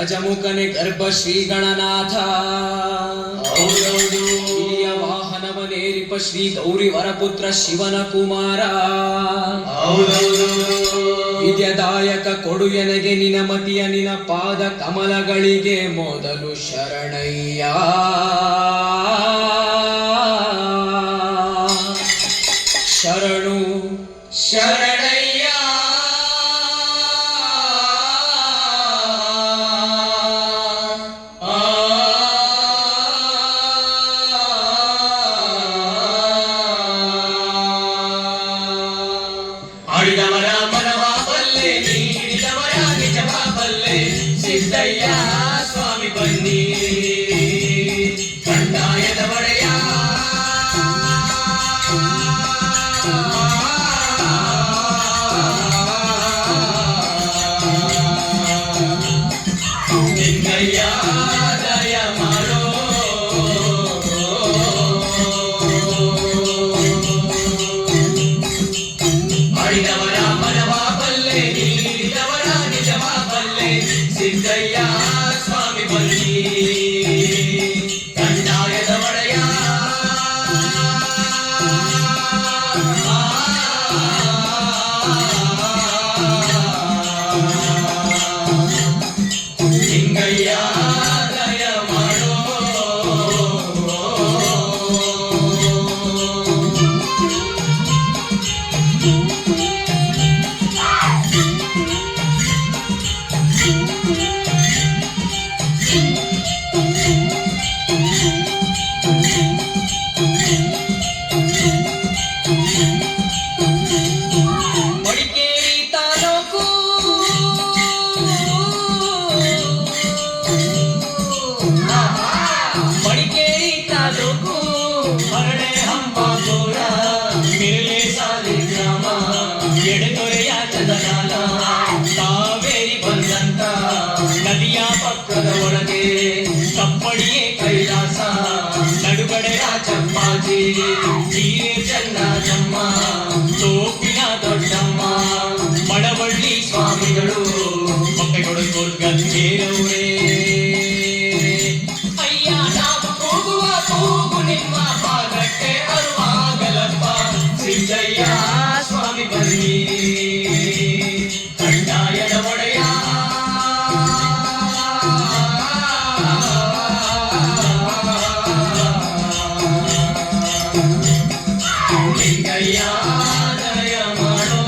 ಗಜಮುಖನೆ ಗರ್ಭ ಶ್ರೀ ಗಣನಾಥ ಹಿರಿಯ ವಾಹನವನೇರಿಪ ಶ್ರೀ ಗೌರಿ ವರಪುತ್ರ ಶಿವನ ಕುಮಾರ ವಿದ್ಯದಾಯಕ ಕೊಡು ಎನಗೆ ನಿನ ಮತಿಯ ನಿನ ಪಾದ ಕಮಲಗಳಿಗೆ ಮೊದಲು ಶರಣಯ್ಯ ಶರಣು ಶರಣಯ್ಯ ಆಡಿದವರ ಮನವ ಬಲ್ಲೆ ನೀಡಿದವರ ನಿಜವ ಬಲ್ಲೆ ಸಿದ್ದಯ್ಯ ಸ್ವಾಮಿ ಬನ್ನಿ ಕಂದಾಯದ ಒಡೆಯ ಲಿಂಗಯ್ಯ ದಯ ಮಾಡೋ ಆಡಿದವರ ಮನವ ಬಲ್ಲೆ ನೀಡಿದವರ ನಿಜವ ಬಲ್ಲೆ ಸಿದ್ದಯ್ಯ ಸ್ವಾಮಿ ಬನ್ನಿ ಕಂದಾಯದ ಒಡೆಯ ಲಿಂಗಯ್ಯ ದಯ ಮಾಡೋ ಮಡಿಕೇರಿ ತಾಲೂಕು ಮಡಿಕೇರಿ ತಾಲೂಕು ಹರಳೆ ಹಂಪಾಪುರ ಮಿರ್ಲೆ ಸಾಲಿ ಗ್ರಾಮ ಎಡೆದೊರೆಯ ಚಂದಗಾಲ ಕಾವೇರಿ ಬಂದಂತ ನದಿಯ ಪಕ್ಕದ ಒಳಗೆ ಕಪ್ಪಡಿಯೇ ಕೈಲಾಸ ನಡುಗಡೆಯ ಚಪ್ಪಾಜಿ ಜೀರೆ ಚನ್ನಜಮ್ಮ ತೋಪಿನ ದೊಡ್ಡಮ್ಮ ಮಡವಳ್ಳಿ ಸ್ವಾಮಿಗಳು ಮಕ್ಕಳು ದುರ್ಗೇರವರೇ ಅಯ್ಯ ನಾವು ಕೂಗುವ ಕೂಗು ನಿಮ್ಮ ಪಾದಕ್ಕೆ ಅರುವಾಗಲಪ್ಪ ಸಿದ್ದಯ್ಯ ಸ್ವಾಮಿ ಬನ್ನಿ ಕಂದಾಯದ ಒಡೆಯ ಲಿಂಗಯ್ಯ ದಯ ಮಾಡೋ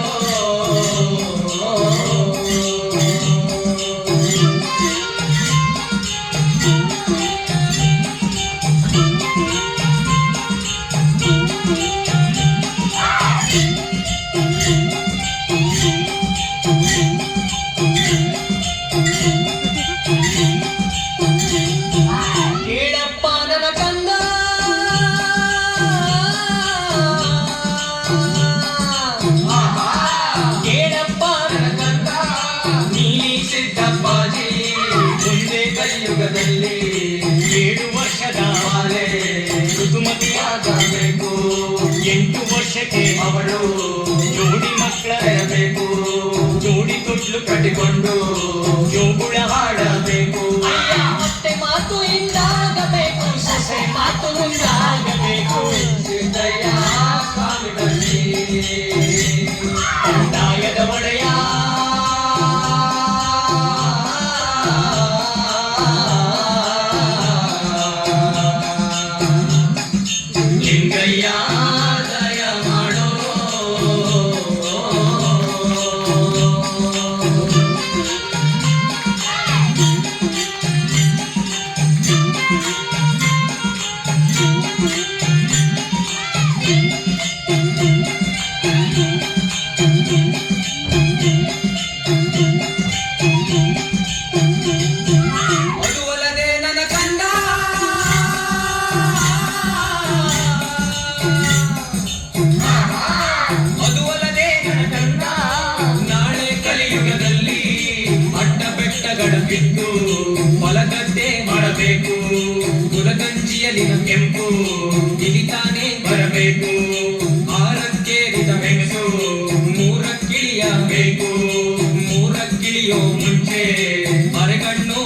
ಕೇಳಪ್ಪ ನನ್ನ ಕಂದ ಕೇಳಪ್ಪ ನನ್ನ ಕಂದ ನೀಲಿ ಸಿದ್ದಪ್ಪಾಜಿ ಮುಂದೆ ಕಲಿಯುಗದಲ್ಲಿ 7 ವರ್ಷದ ಬಾಲೆ ಋತುಮತಿಯಾಗಬೇಕು 8 ವರ್ಷಕ್ಕೆ ಅವಳು ಜೋಡಿ ಮಕ್ಕಳಿರಬೇಕು ಜೋಡಿ ತೊಟ್ಲು ಕಟ್ಟಿಕೊಂಡು ಜೋಗುಳ ಹಾಡಬೇಕು ಮತ್ತೆ ಮಾತು ಹಿಂದಾಗಬೇಕು ಸೊಸೆ ಮಾತು ಮುಂದಾಗಬೇಕು ಸಿದ್ದಯ್ಯ ಸ್ವಾಮಿ ಬನ್ನಿ ಕಂದಾಯದ ಒಡೆಯ ಲಿಂಗಯ್ಯ ದಯ ಮಾಡೋ ಅದುವಲ್ಲದೆ ನನ್ನ ಕಂದ ಅದುವಲ್ಲದೆ ನನ್ನ ಕಂದ ನಾಳೆ ಕಲಿಯುಗದಲ್ಲಿ ಅಡ್ಡ ಬೆಟ್ಟಗಳ ಬಿದ್ದು ಹೊಲಗದ್ದೆ ಮಾಡಬೇಕು ಕುಲಗಂಜಿಯಲ್ಲಿನ ಕೆಂಪು ಇಲಿತಾನೆ ಬರಬೇಕು 6ಕ್ಕೇರಿದ ಮೆಣಸು 3ಕ್ಕಿಳಿಯಬೇಕು 3ಕ್ಕಿಳಿಯೋ ಮುಂಚೆ ಅರೆಗಣ್ಣು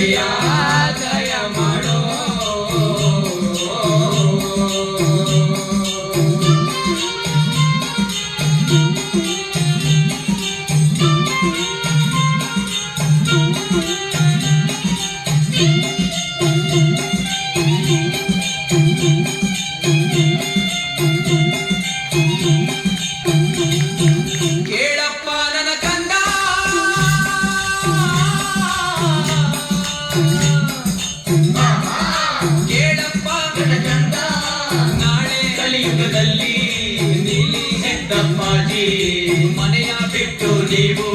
ಸಿದ್ದಯ್ಯ ದಯ ಮಾಡೋ. ಕೇಳಪ್ಪ ನನ್ನ ಕಂದ, ಕೇಳಪ್ಪ ನನ್ನ ಕಂದ, ನಾಳೆ ಕಲಿಯುಗದಲ್ಲಿ ನೀಲಿ ಸಿದ್ದಪ್ಪಾಜಿ ಮನೆಯ ಬಿಟ್ಟು ನೀವು